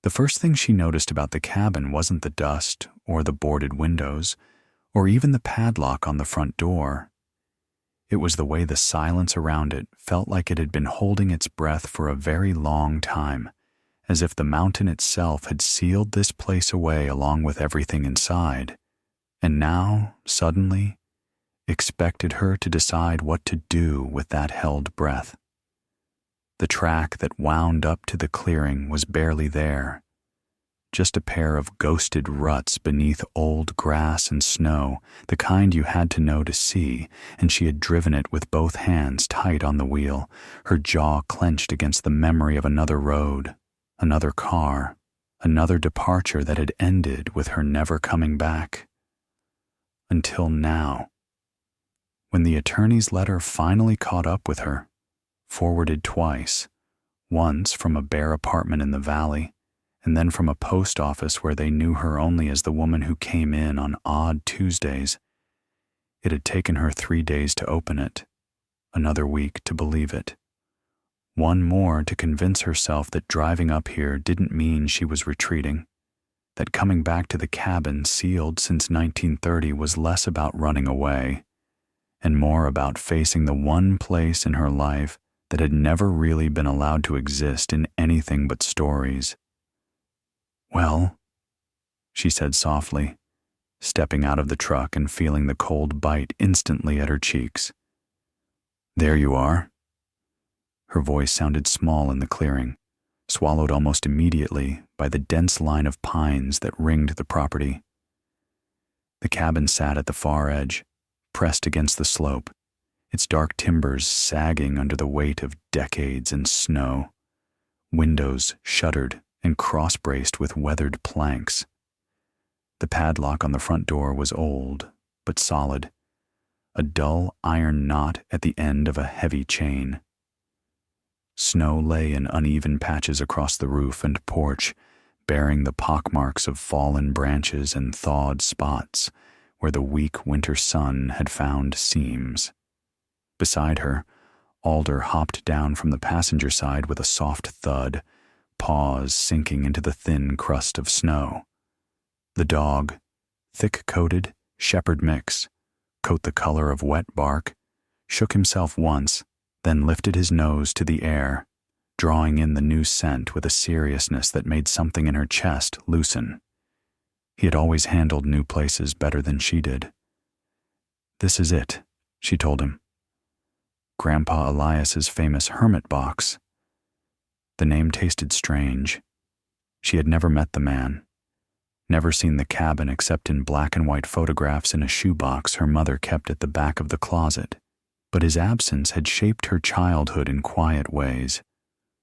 The first thing she noticed about the cabin wasn't the dust or the boarded windows or even the padlock on the front door. It was the way the silence around it felt like it had been holding its breath for a very long time, as if the mountain itself had sealed this place away along with everything inside, and now, suddenly, expected her to decide what to do with that held breath. The track that wound up to the clearing was barely there, just a pair of ghosted ruts beneath old grass and snow, the kind you had to know to see, and she had driven it with both hands tight on the wheel, her jaw clenched against the memory of another road, another car, another departure that had ended with her never coming back. Until now, when the attorney's letter finally caught up with her, forwarded twice, once from a bare apartment in the valley, and then from a post office where they knew her only as the woman who came in on odd Tuesdays. It had taken her 3 days to open it, another week to believe it. One more to convince herself that driving up here didn't mean she was retreating, that coming back to the cabin sealed since 1930 was less about running away, and more about facing the one place in her life that had never really been allowed to exist in anything but stories. "Well," she said softly, stepping out of the truck and feeling the cold bite instantly at her cheeks. "There you are." Her voice sounded small in the clearing, swallowed almost immediately by the dense line of pines that ringed the property. The cabin sat at the far edge, pressed against the slope, its dark timbers sagging under the weight of decades and snow, windows shuttered and cross-braced with weathered planks. The padlock on the front door was old, but solid, a dull iron knot at the end of a heavy chain. Snow lay in uneven patches across the roof and porch, bearing the pockmarks of fallen branches and thawed spots where the weak winter sun had found seams. Beside her, Alder hopped down from the passenger side with a soft thud, paws sinking into the thin crust of snow. The dog, thick-coated, shepherd mix, coat the color of wet bark, shook himself once, then lifted his nose to the air, drawing in the new scent with a seriousness that made something in her chest loosen. He had always handled new places better than she did. "This is it," she told him. "Grandpa Elias's famous hermit box." The name tasted strange. She had never met the man, never seen the cabin except in black and white photographs in a shoebox her mother kept at the back of the closet. But his absence had shaped her childhood in quiet ways,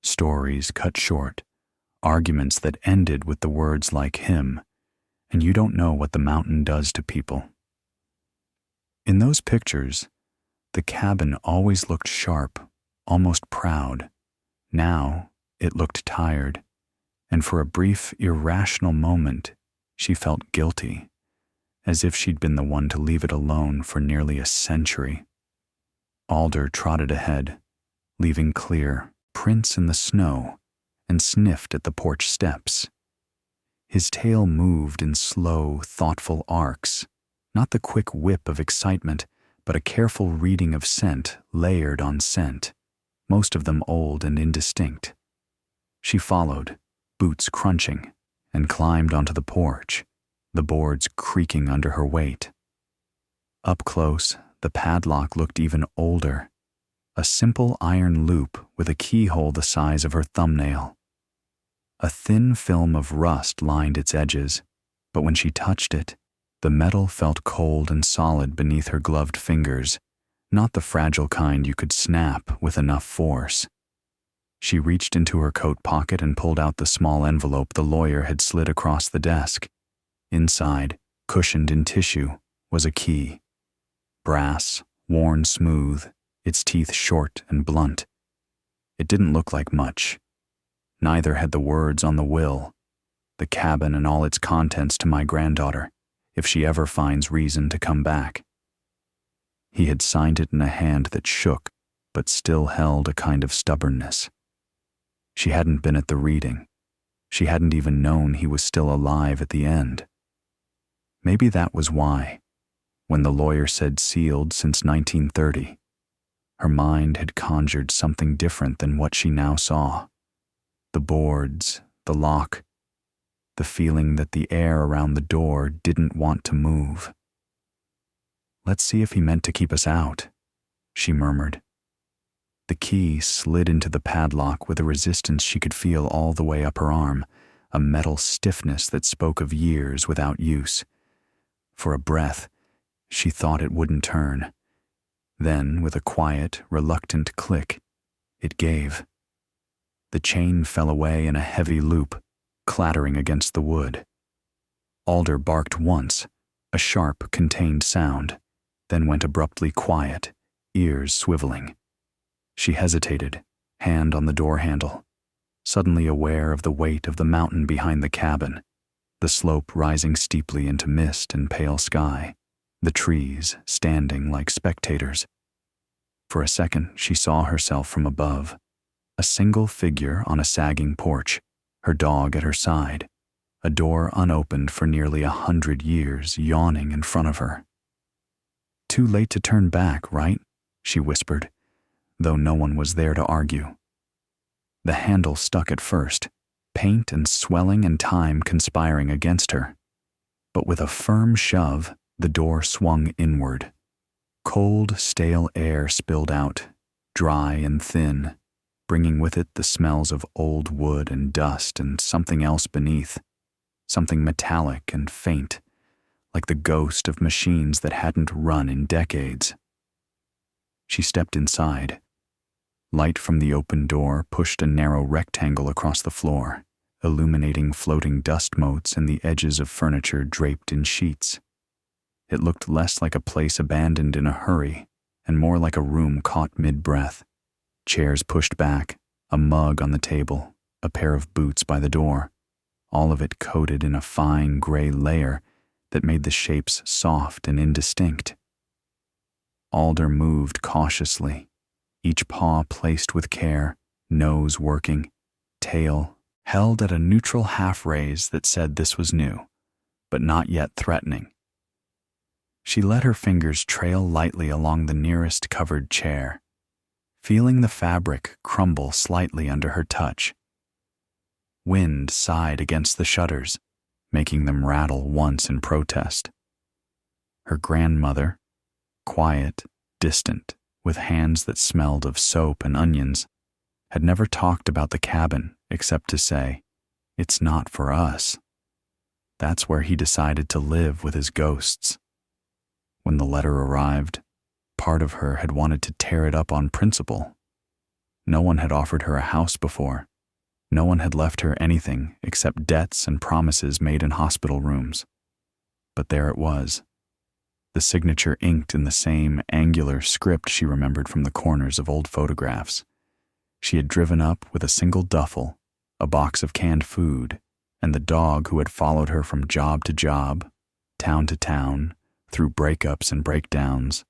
stories cut short, arguments that ended with the words like him, and you don't know what the mountain does to people. In those pictures, the cabin always looked sharp, almost proud. Now, it looked tired, and for a brief, irrational moment, she felt guilty, as if she'd been the one to leave it alone for nearly a century. Alder trotted ahead, leaving clear prints in the snow, and sniffed at the porch steps. His tail moved in slow, thoughtful arcs, not the quick whip of excitement, but a careful reading of scent layered on scent, most of them old and indistinct. She followed, boots crunching, and climbed onto the porch, the boards creaking under her weight. Up close, the padlock looked even older, a simple iron loop with a keyhole the size of her thumbnail. A thin film of rust lined its edges, but when she touched it, the metal felt cold and solid beneath her gloved fingers, not the fragile kind you could snap with enough force. She reached into her coat pocket and pulled out the small envelope the lawyer had slid across the desk. Inside, cushioned in tissue, was a key. Brass, worn smooth, its teeth short and blunt. It didn't look like much. Neither had the words on the will, "The cabin and all its contents to my granddaughter, if she ever finds reason to come back." He had signed it in a hand that shook, but still held a kind of stubbornness. She hadn't been at the reading. She hadn't even known he was still alive at the end. Maybe that was why, when the lawyer said sealed since 1930, her mind had conjured something different than what she now saw. The boards, the lock, the feeling that the air around the door didn't want to move. "Let's see if he meant to keep us out," she murmured. The key slid into the padlock with a resistance she could feel all the way up her arm, a metal stiffness that spoke of years without use. For a breath, she thought it wouldn't turn. Then, with a quiet, reluctant click, it gave. The chain fell away in a heavy loop, clattering against the wood. Alder barked once, a sharp, contained sound, then went abruptly quiet, ears swiveling. She hesitated, hand on the door handle, suddenly aware of the weight of the mountain behind the cabin, the slope rising steeply into mist and pale sky, the trees standing like spectators. For a second, she saw herself from above, a single figure on a sagging porch, her dog at her side, a door unopened for nearly 100 years yawning in front of her. "Too late to turn back, right?" she whispered, though no one was there to argue. The handle stuck at first, paint and swelling and time conspiring against her. But with a firm shove, the door swung inward. Cold, stale air spilled out, dry and thin, bringing with it the smells of old wood and dust and something else beneath, something metallic and faint, like the ghost of machines that hadn't run in decades. She stepped inside. Light from the open door pushed a narrow rectangle across the floor, illuminating floating dust motes and the edges of furniture draped in sheets. It looked less like a place abandoned in a hurry and more like a room caught mid-breath. Chairs pushed back, a mug on the table, a pair of boots by the door, all of it coated in a fine gray layer that made the shapes soft and indistinct. Alder moved cautiously, each paw placed with care, nose working, tail held at a neutral half-raise that said this was new, but not yet threatening. She let her fingers trail lightly along the nearest covered chair, feeling the fabric crumble slightly under her touch. Wind sighed against the shutters, making them rattle once in protest. Her grandmother, quiet, distant, with hands that smelled of soap and onions, had never talked about the cabin except to say, "It's not for us." That's where he decided to live with his ghosts. When the letter arrived, part of her had wanted to tear it up on principle. No one had offered her a house before. No one had left her anything except debts and promises made in hospital rooms. But there it was, the signature inked in the same angular script she remembered from the corners of old photographs. She had driven up with a single duffel, a box of canned food, and the dog who had followed her from job to job, town to town, through breakups and breakdowns,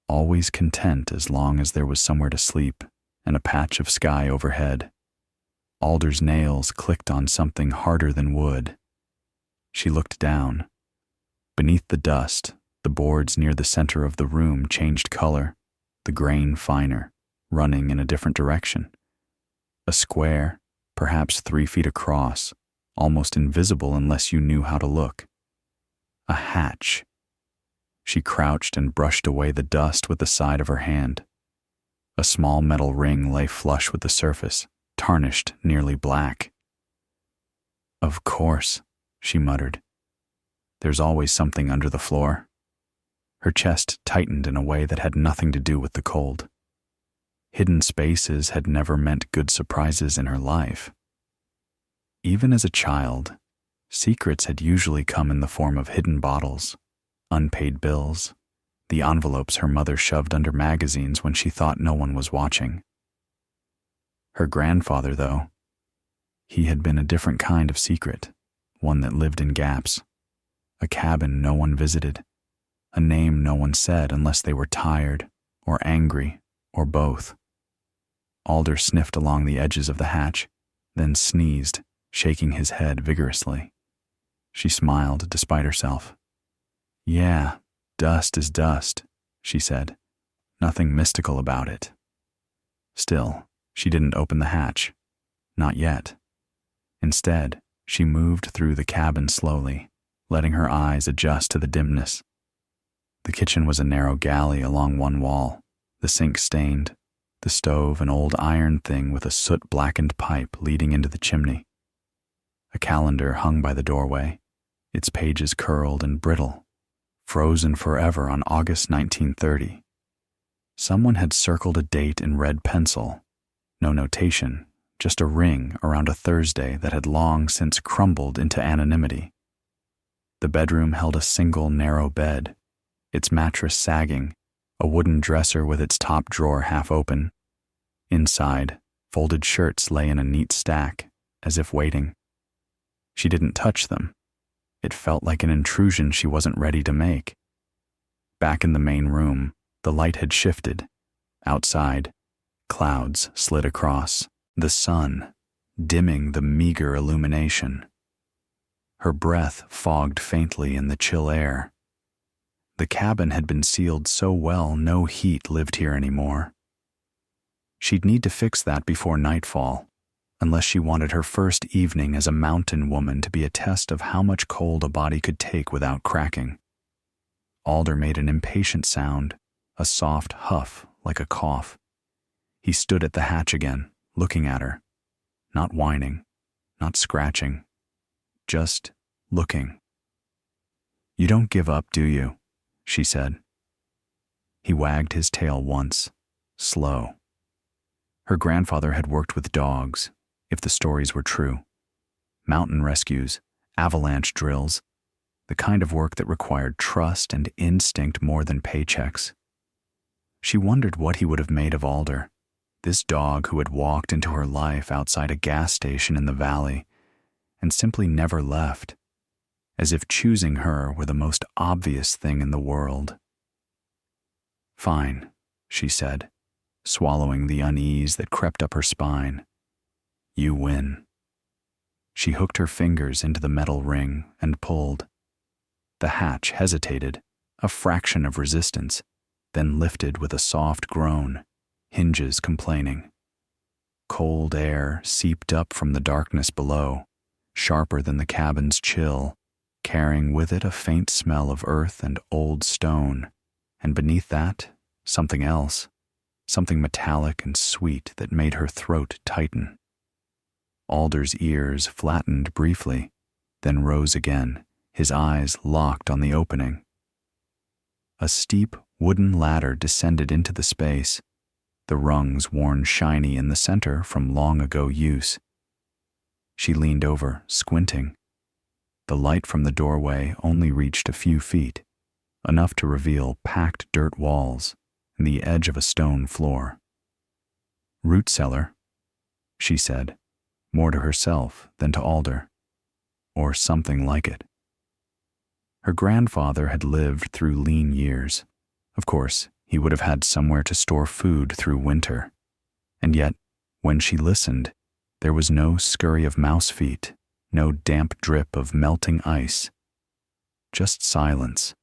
always content as long as there was somewhere to sleep and a patch of sky overhead. Alder's nails clicked on something harder than wood. She looked down. Beneath the dust, the boards near the center of the room changed color, the grain finer, running in a different direction. A square, perhaps 3 feet across, almost invisible unless you knew how to look. A hatch. She crouched and brushed away the dust with the side of her hand. A small metal ring lay flush with the surface, tarnished nearly black. "Of course," she muttered. "There's always something under the floor." Her chest tightened in a way that had nothing to do with the cold. Hidden spaces had never meant good surprises in her life. Even as a child, secrets had usually come in the form of hidden bottles, unpaid bills, the envelopes her mother shoved under magazines when she thought no one was watching. Her grandfather, though, he had been a different kind of secret, one that lived in gaps. A cabin no one visited, a name no one said unless they were tired or angry or both. Alder sniffed along the edges of the hatch, then sneezed, shaking his head vigorously. She smiled despite herself. "Yeah, dust is dust," she said. "Nothing mystical about it." Still, she didn't open the hatch. Not yet. Instead, she moved through the cabin slowly, letting her eyes adjust to the dimness. The kitchen was a narrow galley along one wall, the sink stained, the stove an old iron thing with a soot-blackened pipe leading into the chimney. A calendar hung by the doorway, its pages curled and brittle, frozen forever on August 1930. Someone had circled a date in red pencil. No notation, just a ring around a Thursday that had long since crumbled into anonymity. The bedroom held a single narrow bed, its mattress sagging, a wooden dresser with its top drawer half open. Inside, folded shirts lay in a neat stack, as if waiting. She didn't touch them. It felt like an intrusion she wasn't ready to make. Back in the main room, the light had shifted. Outside, clouds slid across, the sun dimming the meager illumination. Her breath fogged faintly in the chill air. The cabin had been sealed so well no heat lived here anymore. She'd need to fix that before nightfall, unless she wanted her first evening as a mountain woman to be a test of how much cold a body could take without cracking. Alder made an impatient sound, a soft huff like a cough. He stood at the hatch again, looking at her, not whining, not scratching, just looking. "You don't give up, do you?" she said. He wagged his tail once, slow. Her grandfather had worked with dogs, if the stories were true. Mountain rescues, avalanche drills, the kind of work that required trust and instinct more than paychecks. She wondered what he would have made of Alder, this dog who had walked into her life outside a gas station in the valley and simply never left, as if choosing her were the most obvious thing in the world. "Fine," she said, swallowing the unease that crept up her spine. "You win." She hooked her fingers into the metal ring and pulled. The hatch hesitated, a fraction of resistance, then lifted with a soft groan, hinges complaining. Cold air seeped up from the darkness below, sharper than the cabin's chill, carrying with it a faint smell of earth and old stone, and beneath that, something else, something metallic and sweet that made her throat tighten. Alder's ears flattened briefly, then rose again, his eyes locked on the opening. A steep wooden ladder descended into the space, the rungs worn shiny in the center from long ago use. She leaned over, squinting. The light from the doorway only reached a few feet, enough to reveal packed dirt walls and the edge of a stone floor. "Root cellar," she said, more to herself than to Alder, or something like it. Her grandfather had lived through lean years. Of course, he would have had somewhere to store food through winter. And yet, when she listened, there was no scurry of mouse feet, no damp drip of melting ice. Just silence.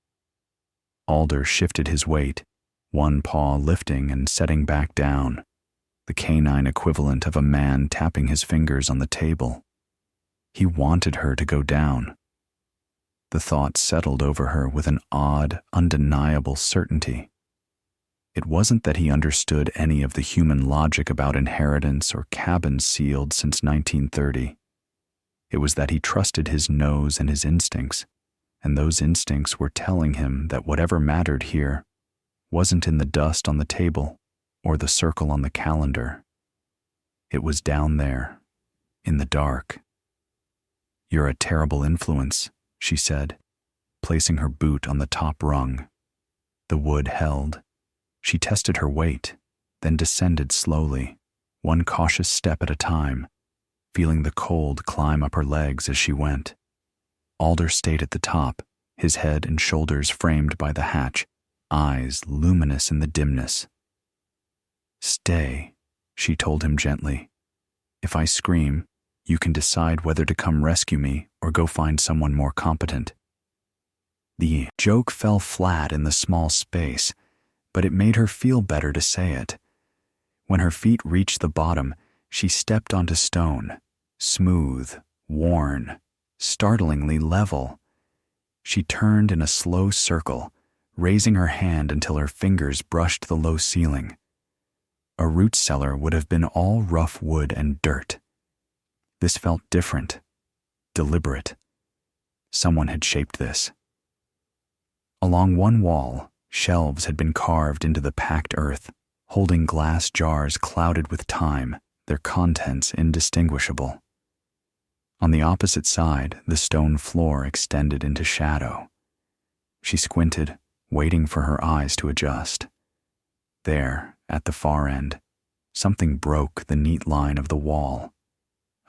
Alder shifted his weight, one paw lifting and setting back down, the canine equivalent of a man tapping his fingers on the table. He wanted her to go down. The thought settled over her with an odd, undeniable certainty. It wasn't that he understood any of the human logic about inheritance or cabins sealed since 1930. It was that he trusted his nose and his instincts, and those instincts were telling him that whatever mattered here wasn't in the dust on the table or the circle on the calendar. It was down there, in the dark. "You're a terrible influence," she said, placing her boot on the top rung. The wood held. She tested her weight, then descended slowly, one cautious step at a time, feeling the cold climb up her legs as she went. Alder stayed at the top, his head and shoulders framed by the hatch, eyes luminous in the dimness. "Stay," she told him gently. "If I scream, You can decide whether to come rescue me or go find someone more competent." The joke fell flat in the small space, but it made her feel better to say it. When her feet reached the bottom, she stepped onto stone, smooth, worn, startlingly level. She turned in a slow circle, raising her hand until her fingers brushed the low ceiling. A root cellar would have been all rough wood and dirt. This felt different, deliberate. Someone had shaped this. Along one wall, shelves had been carved into the packed earth, holding glass jars clouded with time, their contents indistinguishable. On the opposite side, the stone floor extended into shadow. She squinted, waiting for her eyes to adjust. There, at the far end, something broke the neat line of the wall,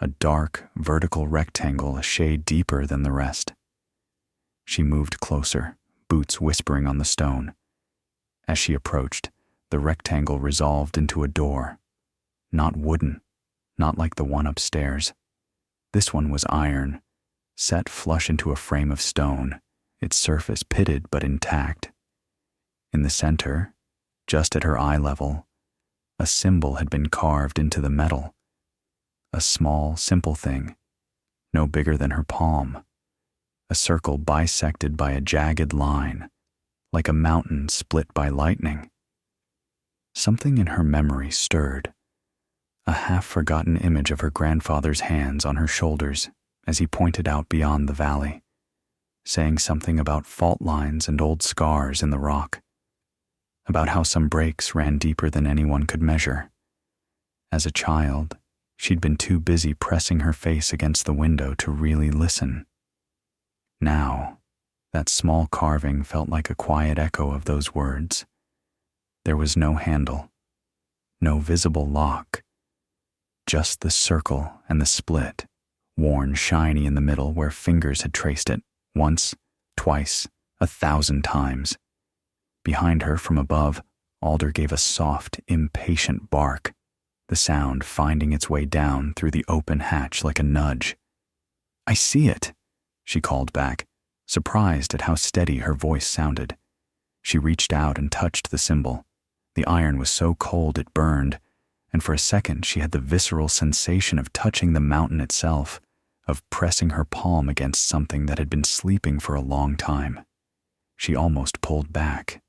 a dark, vertical rectangle a shade deeper than the rest. She moved closer, boots whispering on the stone. As she approached, the rectangle resolved into a door. Not wooden, not like the one upstairs. This one was iron, set flush into a frame of stone, its surface pitted but intact. In the center, just at her eye level, a symbol had been carved into the metal. A small, simple thing, no bigger than her palm. A circle bisected by a jagged line, like a mountain split by lightning. Something in her memory stirred. A half-forgotten image of her grandfather's hands on her shoulders as he pointed out beyond the valley, saying something about fault lines and old scars in the rock, about how some breaks ran deeper than anyone could measure. As a child, she'd been too busy pressing her face against the window to really listen. Now, that small carving felt like a quiet echo of those words. There was no handle, no visible lock, just the circle and the split, worn shiny in the middle where fingers had traced it, once, twice, 1,000 times. Behind her, from above, Alder gave a soft, impatient bark, the sound finding its way down through the open hatch like a nudge. "I see it," she called back, surprised at how steady her voice sounded. She reached out and touched the symbol. The iron was so cold it burned, and for a second she had the visceral sensation of touching the mountain itself, of pressing her palm against something that had been sleeping for a long time. She almost pulled back.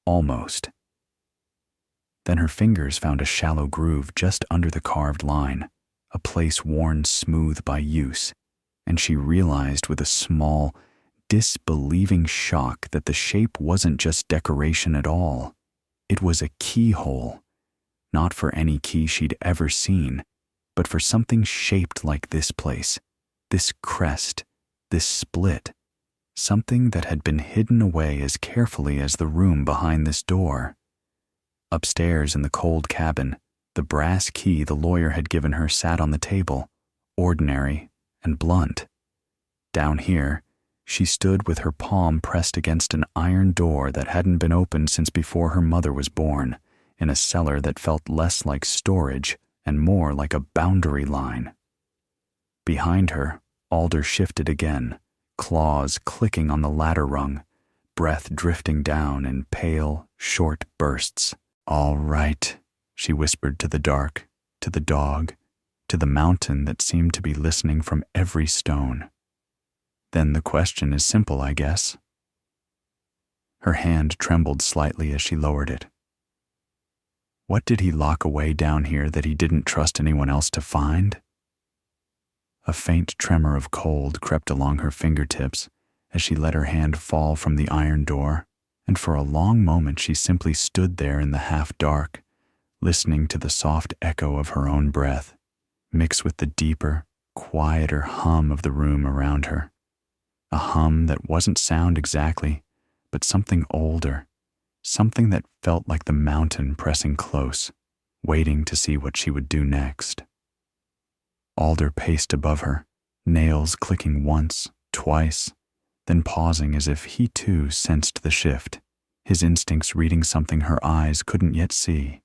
Almost. Then her fingers found a shallow groove just under the carved line, a place worn smooth by use, and she realized with a small, disbelieving shock that the shape wasn't just decoration at all. It was a keyhole, not for any key she'd ever seen, but for something shaped like this place, this crest, this split, something that had been hidden away as carefully as the room behind this door. Upstairs in the cold cabin, the brass key the lawyer had given her sat on the table, ordinary and blunt. Down here, she stood with her palm pressed against an iron door that hadn't been opened since before her mother was born, in a cellar that felt less like storage and more like a boundary line. Behind her, Alder shifted again, claws clicking on the ladder rung, breath drifting down in pale, short bursts. "All right," she whispered to the dark, to the dog, to the mountain that seemed to be listening from every stone. "Then the question is simple, I guess." Her hand trembled slightly as she lowered it. What did he lock away down here that he didn't trust anyone else to find? A faint tremor of cold crept along her fingertips as she let her hand fall from the iron door, and for a long moment she simply stood there in the half-dark, listening to the soft echo of her own breath, mixed with the deeper, quieter hum of the room around her. A hum that wasn't sound exactly, but something older, something that felt like the mountain pressing close, waiting to see what she would do next. Alder paced above her, nails clicking once, twice, then pausing as if he too sensed the shift, his instincts reading something her eyes couldn't yet see.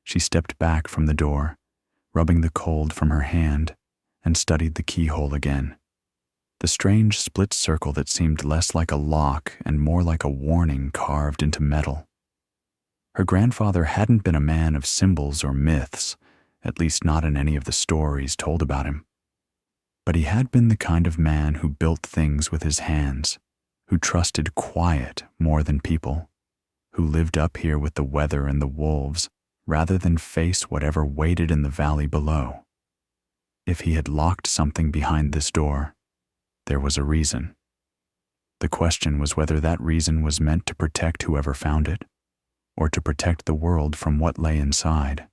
She stepped back from the door, rubbing the cold from her hand, and studied the keyhole again. The strange split circle that seemed less like a lock and more like a warning carved into metal. Her grandfather hadn't been a man of symbols or myths, at least not in any of the stories told about him. But he had been the kind of man who built things with his hands, who trusted quiet more than people, who lived up here with the weather and the wolves rather than face whatever waited in the valley below. If he had locked something behind this door, there was a reason. The question was whether that reason was meant to protect whoever found it, or to protect the world from what lay inside.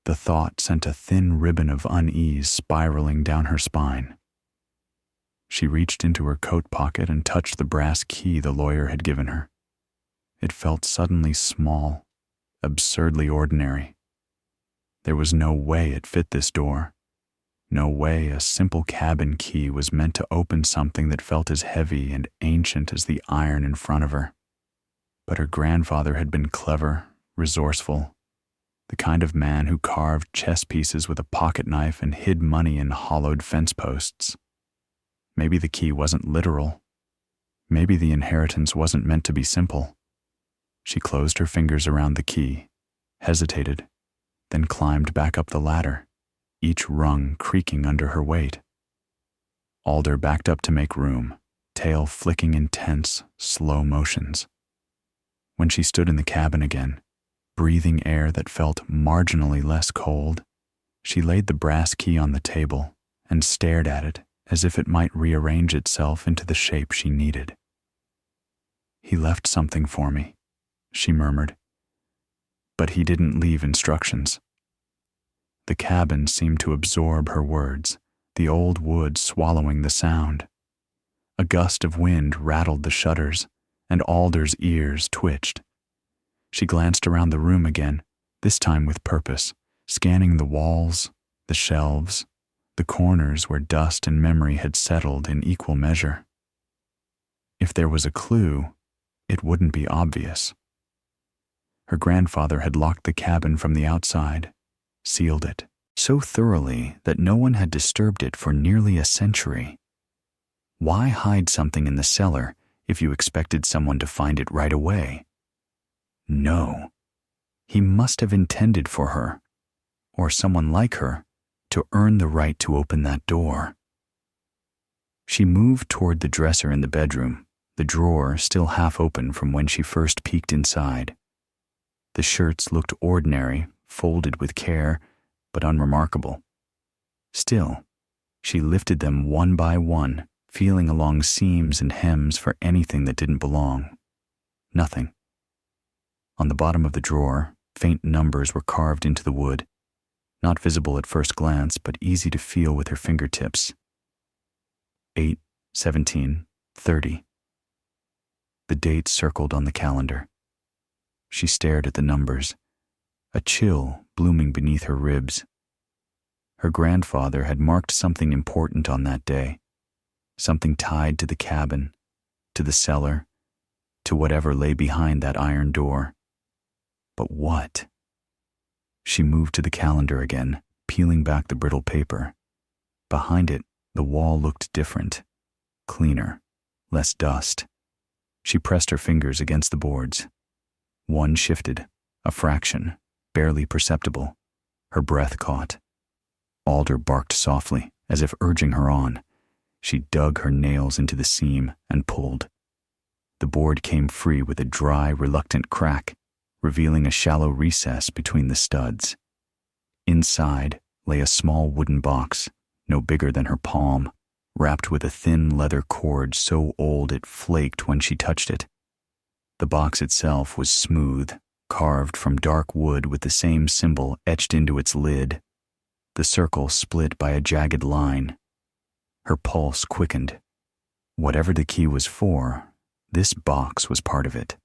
The thought sent a thin ribbon of unease spiraling down her spine. She reached into her coat pocket and touched the brass key the lawyer had given her. It felt suddenly small, absurdly ordinary. There was no way it fit this door. No way a simple cabin key was meant to open something that felt as heavy and ancient as the iron in front of her. But her grandfather had been clever, resourceful, the kind of man who carved chess pieces with a pocket knife and hid money in hollowed fence posts. Maybe the key wasn't literal. Maybe the inheritance wasn't meant to be simple. She closed her fingers around the key, hesitated, then climbed back up the ladder, each rung creaking under her weight. Alder backed up to make room, tail flicking in tense, slow motions. When she stood in the cabin again, breathing air that felt marginally less cold, she laid the brass key on the table and stared at it as if it might rearrange itself into the shape she needed. "He left something for me," she murmured. But he didn't leave instructions. The cabin seemed to absorb her words, the old wood swallowing the sound. A gust of wind rattled the shutters, and Alder's ears twitched. She glanced around the room again, this time with purpose, scanning the walls, the shelves, the corners where dust and memory had settled in equal measure. If there was a clue, it wouldn't be obvious. Her grandfather had locked the cabin from the outside, sealed it, so thoroughly that no one had disturbed it for nearly a century. Why hide something in the cellar if you expected someone to find it right away? No. He must have intended for her, or someone like her, to earn the right to open that door. She moved toward the dresser in the bedroom, the drawer still half open from when she first peeked inside. The shirts looked ordinary, folded with care, but unremarkable. Still, she lifted them one by one, feeling along seams and hems for anything that didn't belong. Nothing. On the bottom of the drawer, faint numbers were carved into the wood, not visible at first glance, but easy to feel with her fingertips. 8, 17, 30. The date circled on the calendar. She stared at the numbers, a chill blooming beneath her ribs. Her grandfather had marked something important on that day, something tied to the cabin, to the cellar, to whatever lay behind that iron door. But what? She moved to the calendar again, peeling back the brittle paper. Behind it, the wall looked different, cleaner, less dust. She pressed her fingers against the boards. One shifted, a fraction, barely perceptible. Her breath caught. Alder barked softly, as if urging her on. She dug her nails into the seam and pulled. The board came free with a dry, reluctant crack, revealing a shallow recess between the studs. Inside lay a small wooden box, no bigger than her palm, wrapped with a thin leather cord so old it flaked when she touched it. The box itself was smooth, carved from dark wood with the same symbol etched into its lid, the circle split by a jagged line. Her pulse quickened. Whatever the key was for, this box was part of it.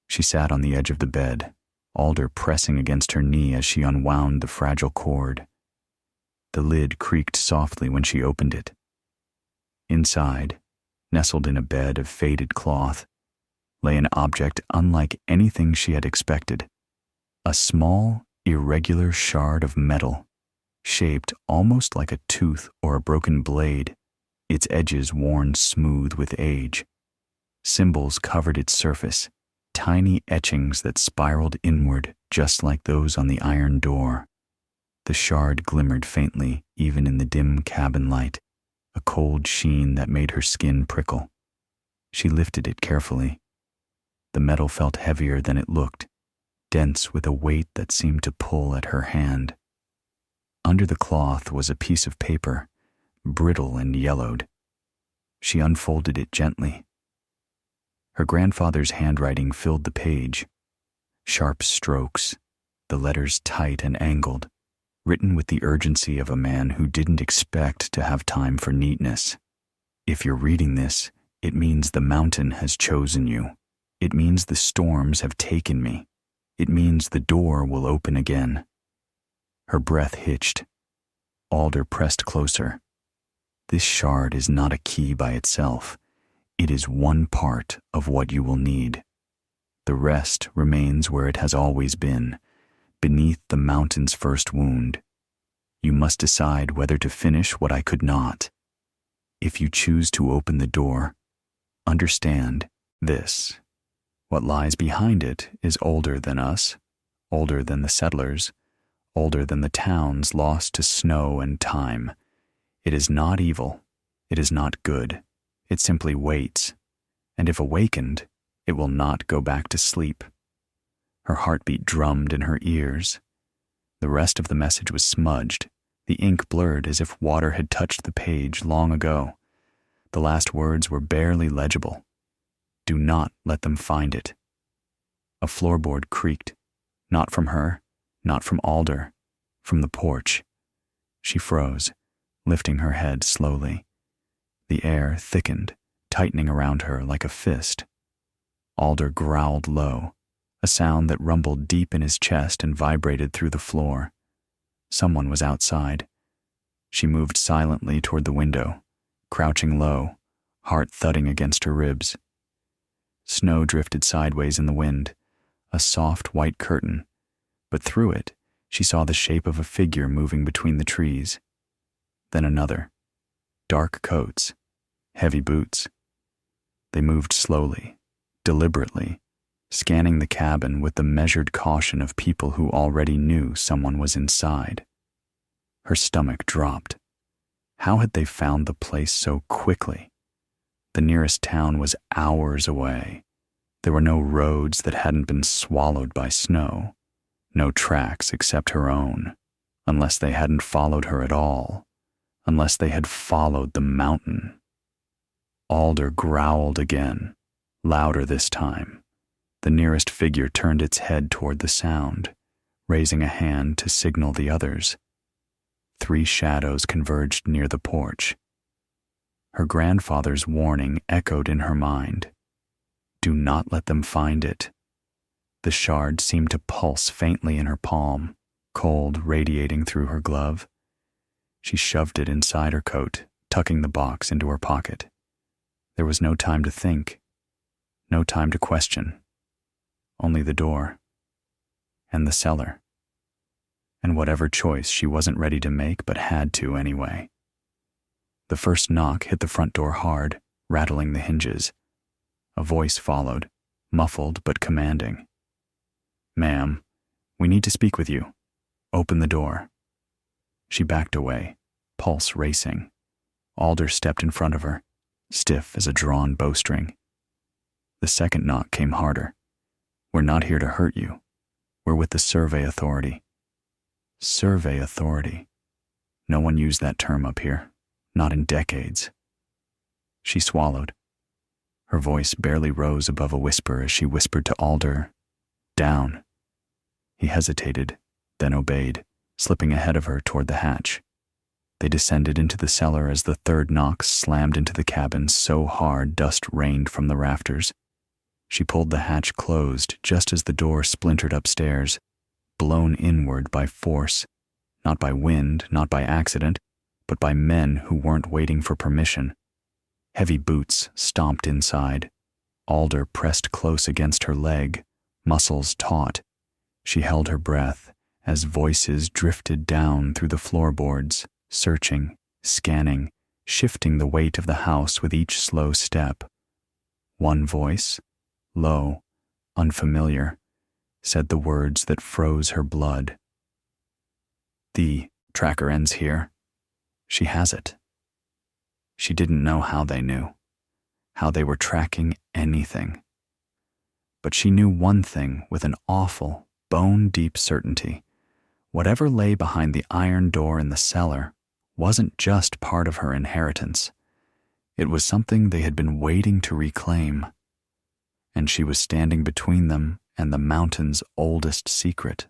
She sat on the edge of the bed, Alder pressing against her knee as she unwound the fragile cord. The lid creaked softly when she opened it. Inside, nestled in a bed of faded cloth, lay an object unlike anything she had expected. A small, irregular shard of metal, shaped almost like a tooth or a broken blade, its edges worn smooth with age. Symbols covered its surface, tiny etchings that spiraled inward just like those on the iron door. The shard glimmered faintly even in the dim cabin light, a cold sheen that made her skin prickle. She lifted it carefully. The metal felt heavier than it looked, dense with a weight that seemed to pull at her hand. Under the cloth was a piece of paper, brittle and yellowed. She unfolded it gently. Her grandfather's handwriting filled the page. Sharp strokes, the letters tight and angled, written with the urgency of a man who didn't expect to have time for neatness. If you're reading this, it means the mountain has chosen you. It means the storms have taken me. It means the door will open again. Her breath hitched. Alder pressed closer. This shard is not a key by itself. It is one part of what you will need. The rest remains where it has always been, beneath the mountain's first wound. You must decide whether to finish what I could not. If you choose to open the door, understand this. What lies behind it is older than us, older than the settlers, older than the towns lost to snow and time. It is not evil. It is not good. It simply waits. And if awakened, it will not go back to sleep. Her heartbeat drummed in her ears. The rest of the message was smudged, the ink blurred as if water had touched the page long ago. The last words were barely legible. Do not let them find it. A floorboard creaked, not from her, not from Alder, from the porch. She froze, lifting her head slowly. The air thickened, tightening around her like a fist. Alder growled low, a sound that rumbled deep in his chest and vibrated through the floor. Someone was outside. She moved silently toward the window, crouching low, heart thudding against her ribs. Snow drifted sideways in the wind, a soft white curtain, but through it she saw the shape of a figure moving between the trees. Then another. Dark coats, heavy boots. They moved slowly, deliberately, scanning the cabin with the measured caution of people who already knew someone was inside. Her stomach dropped. How had they found the place so quickly? The nearest town was hours away. There were no roads that hadn't been swallowed by snow, no tracks except her own, unless they hadn't followed her at all, unless they had followed the mountain. Alder growled again, louder this time. The nearest figure turned its head toward the sound, raising a hand to signal the others. 3 shadows converged near the porch. Her grandfather's warning echoed in her mind. Do not let them find it. The shard seemed to pulse faintly in her palm, cold radiating through her glove. She shoved it inside her coat, tucking the box into her pocket. There was no time to think, no time to question. Only the door, and the cellar, and whatever choice she wasn't ready to make but had to anyway. The first knock hit the front door hard, rattling the hinges. A voice followed, muffled but commanding. Ma'am, we need to speak with you. Open the door. She backed away, pulse racing. Alder stepped in front of her, stiff as a drawn bowstring. The second knock came harder. We're not here to hurt you. We're with the Survey Authority. Survey Authority. No one used that term up here, not in decades. She swallowed. Her voice barely rose above a whisper as she whispered to Alder, down. He hesitated, then obeyed, slipping ahead of her toward the hatch. They descended into the cellar as the third knock slammed into the cabin so hard dust rained from the rafters. She pulled the hatch closed just as the door splintered upstairs, blown inward by force, not by wind, not by accident, but by men who weren't waiting for permission. Heavy boots stomped inside. Alder pressed close against her leg, muscles taut. She held her breath as voices drifted down through the floorboards, searching, scanning, shifting the weight of the house with each slow step. One voice, low, unfamiliar, said the words that froze her blood. The tracker ends here. She has it. She didn't know how they knew, how they were tracking anything. But she knew one thing with an awful, bone-deep certainty. Whatever lay behind the iron door in the cellar wasn't just part of her inheritance. It was something they had been waiting to reclaim. And she was standing between them and the mountain's oldest secret.